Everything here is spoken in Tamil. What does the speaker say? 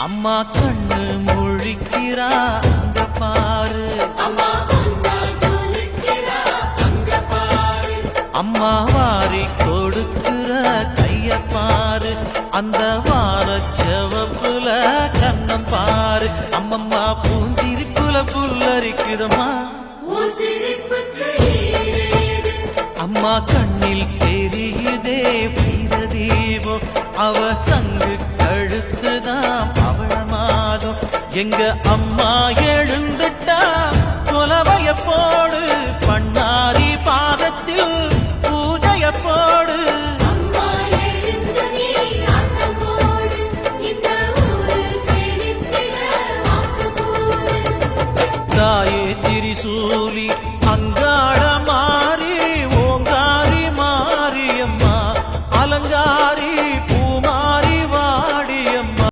அம்மா கண்ணு முழிக்கிறா அங்க பாரு, அம்மா வாரி கொடுக்கிற கைய பாரு, அந்த வாரச்சவப்புல கண்ணம் பாரு. அம்மம்மா பூஞ்சிரிப்புல புல்லரிக்குதம்மா, அம்மா கண்ணில் தெரியுதே வீரதீபம், அவ சங்கு கழுத்துதான் பவளமாதம். எங்க அம்மா எழுந்துட்டா கொலவைய போடு,